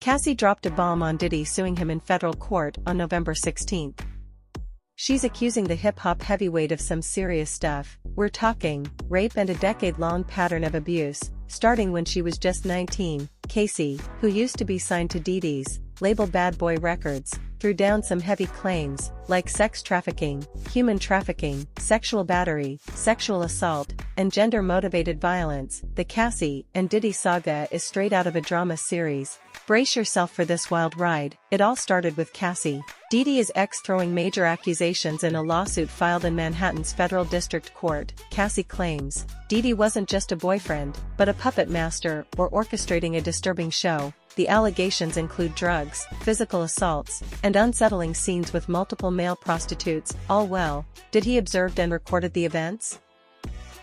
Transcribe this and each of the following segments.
Cassie dropped a bomb on Diddy, suing him in federal court on November 16. She's accusing the hip-hop heavyweight of some serious stuff. We're talking rape and a decade-long pattern of abuse, starting when she was just 19. Cassie, who used to be signed to Diddy's label Bad Boy Records, threw down some heavy claims, like sex trafficking, human trafficking, sexual battery, sexual assault, and gender-motivated violence. The Cassie and Diddy saga is straight out of a drama series. Brace yourself for this wild ride. It all started with Cassie, Diddy's ex, throwing major accusations in a lawsuit filed in Manhattan's Federal District Court. Cassie claims Diddy wasn't just a boyfriend, but a puppet master or orchestrating a disturbing show. The allegations include drugs, physical assaults, and unsettling scenes with multiple male prostitutes. All well, Diddy observed and recorded the events.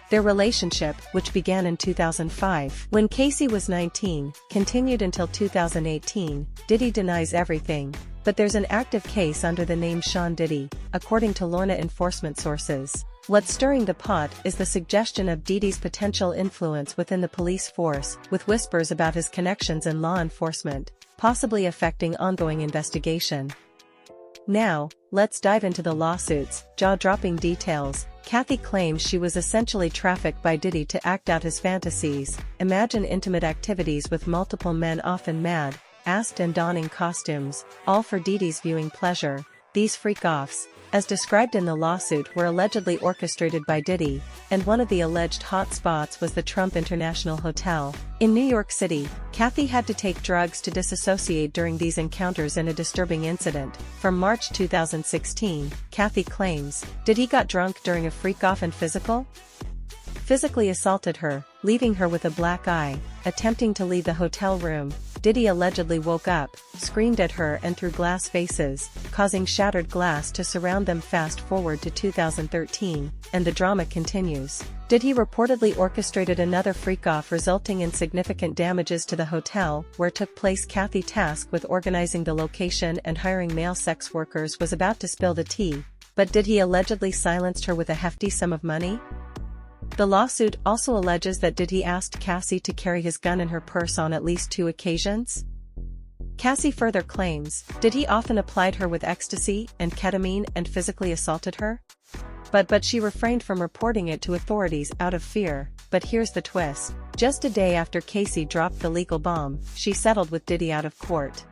Their relationship, which began in 2005 when Cassie was 19, continued until 2018. Diddy denies everything, but there's an active case under the name Sean Diddy, according to Lorna enforcement sources. What's stirring the pot is the suggestion of Diddy's potential influence within the police force, with whispers about his connections in law enforcement, possibly affecting ongoing investigation. Now, let's dive into the lawsuits. Jaw-dropping details. Cassie claims she was essentially trafficked by Diddy to act out his fantasies. Imagine intimate activities with multiple men, often mad-assed and donning costumes, all for Diddy's viewing pleasure. These freak-offs, as described in the lawsuit, were allegedly orchestrated by Diddy, and one of the alleged hot spots was the Trump International Hotel in New York City. Cassie had to take drugs to disassociate during these encounters in a disturbing incident. From March 2016, Cassie claims Diddy got drunk during a freak-off and physically assaulted her, leaving her with a black eye. Attempting to leave the hotel room, Diddy allegedly woke up, screamed at her and threw glass vases, causing shattered glass to surround them. Fast forward to 2013, and the drama continues. Diddy reportedly orchestrated another freak-off, resulting in significant damages to the hotel where it took place. Cassie, tasked with organizing the location and hiring male sex workers, was about to spill the tea, but Diddy allegedly silenced her with a hefty sum of money. The lawsuit also alleges that Diddy asked Cassie to carry his gun in her purse on at least 2 occasions. Cassie further claims Diddy often applied her with ecstasy and ketamine and physically assaulted her. But she refrained from reporting it to authorities out of fear. But here's the twist. Just a day after Cassie dropped the legal bomb, she settled with Diddy out of court.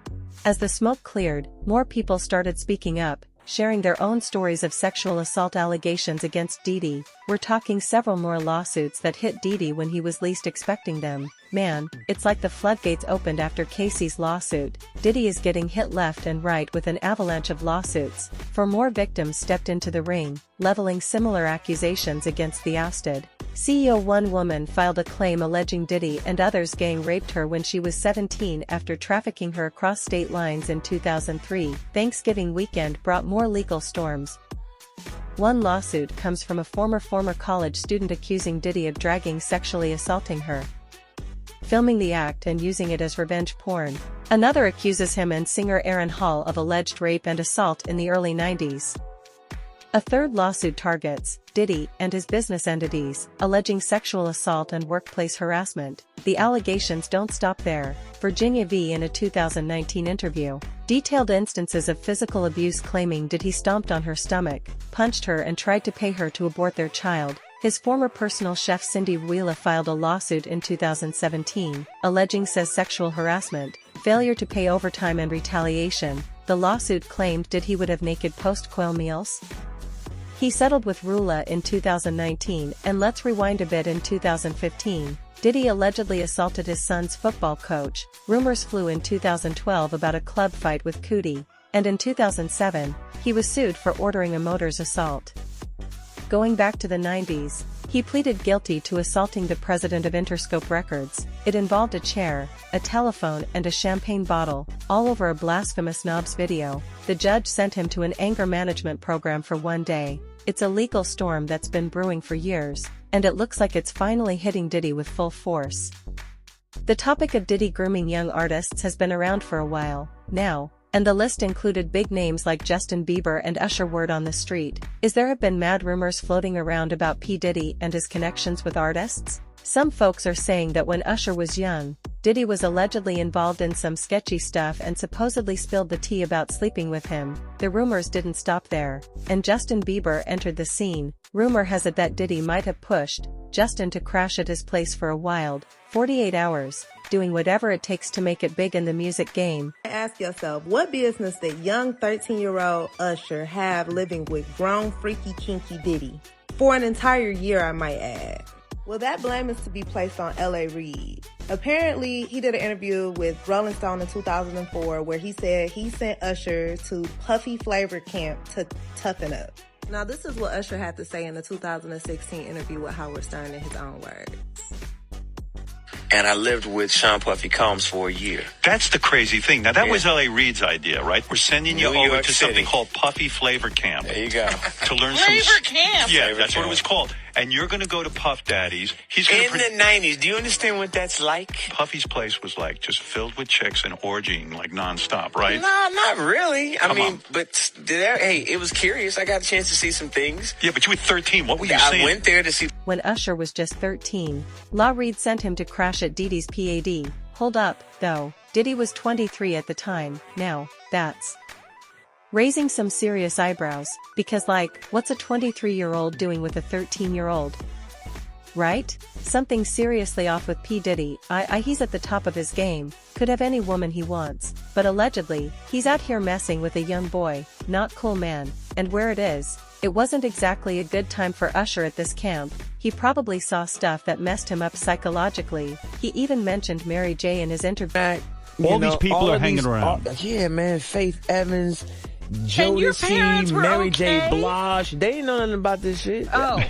As the smoke cleared, more people started speaking up, sharing their own stories of sexual assault allegations against Diddy. We're talking several more lawsuits that hit Diddy when he was least expecting them. Man, it's like the floodgates opened after Cassie's lawsuit. Diddy is getting hit left and right with an avalanche of lawsuits. For more victims stepped into the ring, leveling similar accusations against the ousted CEO. One woman filed a claim alleging Diddy and others gang raped her when she was 17 after trafficking her across state lines in 2003. Thanksgiving weekend brought more legal storms. One lawsuit comes from a former college student accusing Diddy of sexually assaulting her, filming the act and using it as revenge porn. Another accuses him and singer Aaron Hall of alleged rape and assault in the early 90s. A third lawsuit targets Diddy and his business entities, alleging sexual assault and workplace harassment. The allegations don't stop there. Virginia V, in a 2019 interview, detailed instances of physical abuse, claiming Diddy stomped on her stomach, punched her and tried to pay her to abort their child. His former personal chef Cindy Wheeler filed a lawsuit in 2017, alleging sexual harassment, failure to pay overtime and retaliation. The lawsuit claimed Diddy would have naked post-quail meals. He settled with Rula in 2019, and let's rewind a bit. In 2015, Diddy allegedly assaulted his son's football coach. Rumors flew in 2012 about a club fight with Cootie, and in 2007, he was sued for ordering a motor's assault. Going back to the 90s, he pleaded guilty to assaulting the president of Interscope Records. It involved a chair, a telephone and a champagne bottle, all over a Blasphemous Knobs video. The judge sent him to an anger management program for 1 day. It's a legal storm that's been brewing for years, and it looks like it's finally hitting Diddy with full force. The topic of Diddy grooming young artists has been around for a while now, and the list included big names like Justin Bieber and Usher. Word on the street is there have been mad rumors floating around about P. Diddy and his connections with artists. Some folks are saying that when Usher was young, Diddy was allegedly involved in some sketchy stuff and supposedly spilled the tea about sleeping with him. The rumors didn't stop there, and Justin Bieber entered the scene. Rumor has it that Diddy might have pushed Justin to crash at his place for a wild 48 hours, doing whatever it takes to make it big in the music game. Ask yourself, what business did young 13-year-old Usher have living with grown freaky kinky Diddy? For an entire year, I might add. Well, that blame is to be placed on L.A. Reid. Apparently, he did an interview with Rolling Stone in 2004 where he said he sent Usher to Puffy Flavor Camp to toughen up. Now, this is what Usher had to say in the 2016 interview with Howard Stern in his own words. And I lived with Sean Puffy Combs for a year. That's the crazy thing. Now, that was L.A. Reid's idea, right? We're sending you over to something called Puffy Flavor Camp. There you go. To learn Flavor Camp? Yeah, Flavor that's Camp. what it was called. And you're going to go to Puff Daddy's. He's In going to the 90s. Do you understand what that's like? Puffy's place was like just filled with chicks and orgying like nonstop, right? No, not really. Come on. But hey, it was curious. I got a chance to see some things. Yeah, but you were 13. What were you I saying? went there to see. When Usher was just 13, La Reid sent him to crash at Diddy's PAD. Hold up, though, Diddy was 23 at the time. Now, that's raising some serious eyebrows, because what's a 23-year-old doing with a 13-year-old? Right? Something seriously off with P. Diddy. He's at the top of his game, could have any woman he wants, but allegedly, he's out here messing with a young boy, not cool man, and where it is, it wasn't exactly a good time for Usher at this camp. He probably saw stuff that messed him up psychologically. He even mentioned Mary J in his interview. All these people are hanging around. Yeah, man. Faith Evans, And your parents Jodeci, were Mary okay? J. Blige. They didn't know nothing about this shit. Oh.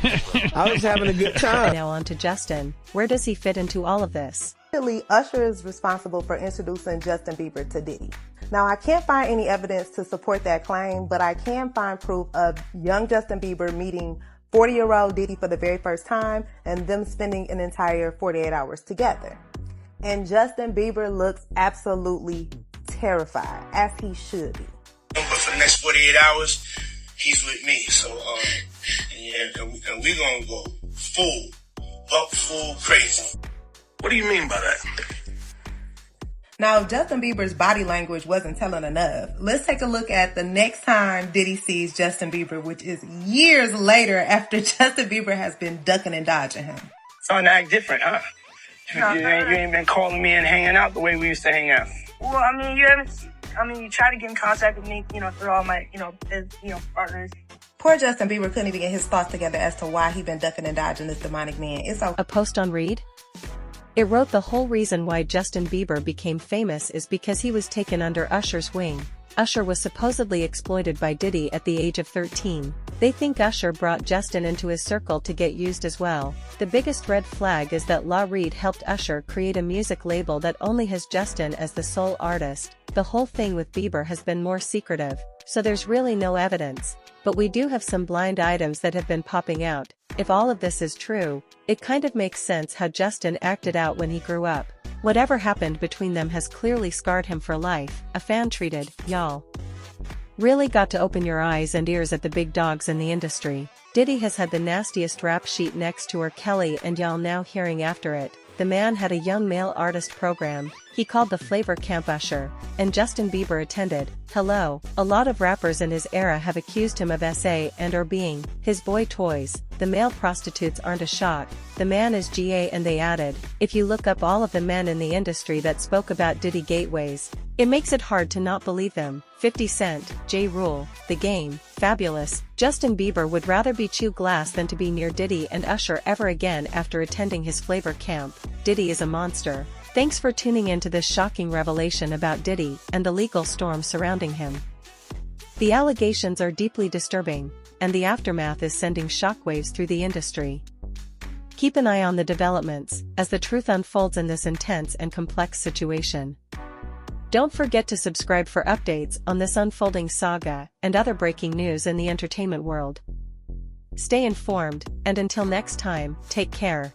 I was having a good time. Now on to Justin. Where does he fit into all of this? Usher is responsible for introducing Justin Bieber to Diddy. Now, I can't find any evidence to support that claim, but I can find proof of young Justin Bieber meeting 40-year-old Diddy for the very first time and them spending an entire 48 hours together. And Justin Bieber looks absolutely terrified, as he should be. But for the next 48 hours, he's with me. So, and we're going to go full crazy. What do you mean by that? Now, if Justin Bieber's body language wasn't telling enough, let's take a look at the next time Diddy sees Justin Bieber, which is years later after Justin Bieber has been ducking and dodging him. Starting to act different, huh? You ain't been calling me and hanging out the way we used to hang out. Well, I mean, you try to get in contact with me, through all my, partners. Poor Justin Bieber couldn't even get his thoughts together as to why he been ducking and dodging this demonic man. It's A post on Reid? It wrote the whole reason why Justin Bieber became famous is because he was taken under Usher's wing. Usher was supposedly exploited by Diddy at the age of 13. They think Usher brought Justin into his circle to get used as well. The biggest red flag is that La Reid helped Usher create a music label that only has Justin as the sole artist. The whole thing with Bieber has been more secretive, so there's really no evidence. But we do have some blind items that have been popping out. If all of this is true, it kind of makes sense how Justin acted out when he grew up. Whatever happened between them has clearly scarred him for life. A fan treated, y'all. Really got to open your eyes and ears at the big dogs in the industry. Diddy has had the nastiest rap sheet next to R. Kelly, and y'all now hearing after it. The man had a young male artist program he called the Flavor Camp Usher, and Justin Bieber attended. Hello, a lot of rappers in his era have accused him of SA and or being his boy toys. The male prostitutes aren't a shock. The man is GA, and they added, if you look up all of the men in the industry that spoke about Diddy gateways, it makes it hard to not believe them. 50 Cent, J. Rule, The Game, Fabulous. Justin Bieber would rather be chew glass than to be near Diddy and Usher ever again after attending his Flavor Camp. Diddy is a monster. Thanks for tuning in to this shocking revelation about Diddy and the legal storm surrounding him. The allegations are deeply disturbing, and the aftermath is sending shockwaves through the industry. Keep an eye on the developments as the truth unfolds in this intense and complex situation. Don't forget to subscribe for updates on this unfolding saga and other breaking news in the entertainment world. Stay informed, and until next time, take care.